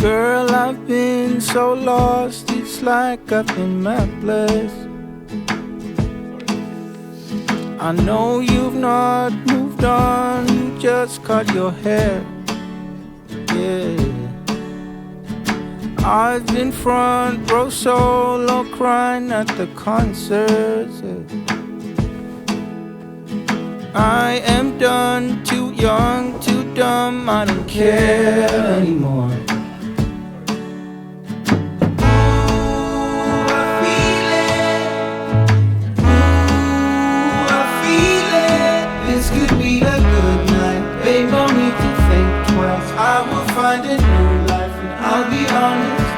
Girl, I've been so lost, it's like I've been mapless. I know you've not moved on, you just cut your hair. Yeah, I've been front row solo crying at the concerts. Yeah. I am done, too young, too dumb, I don't care anymore. I will find a new life and I'll be honest,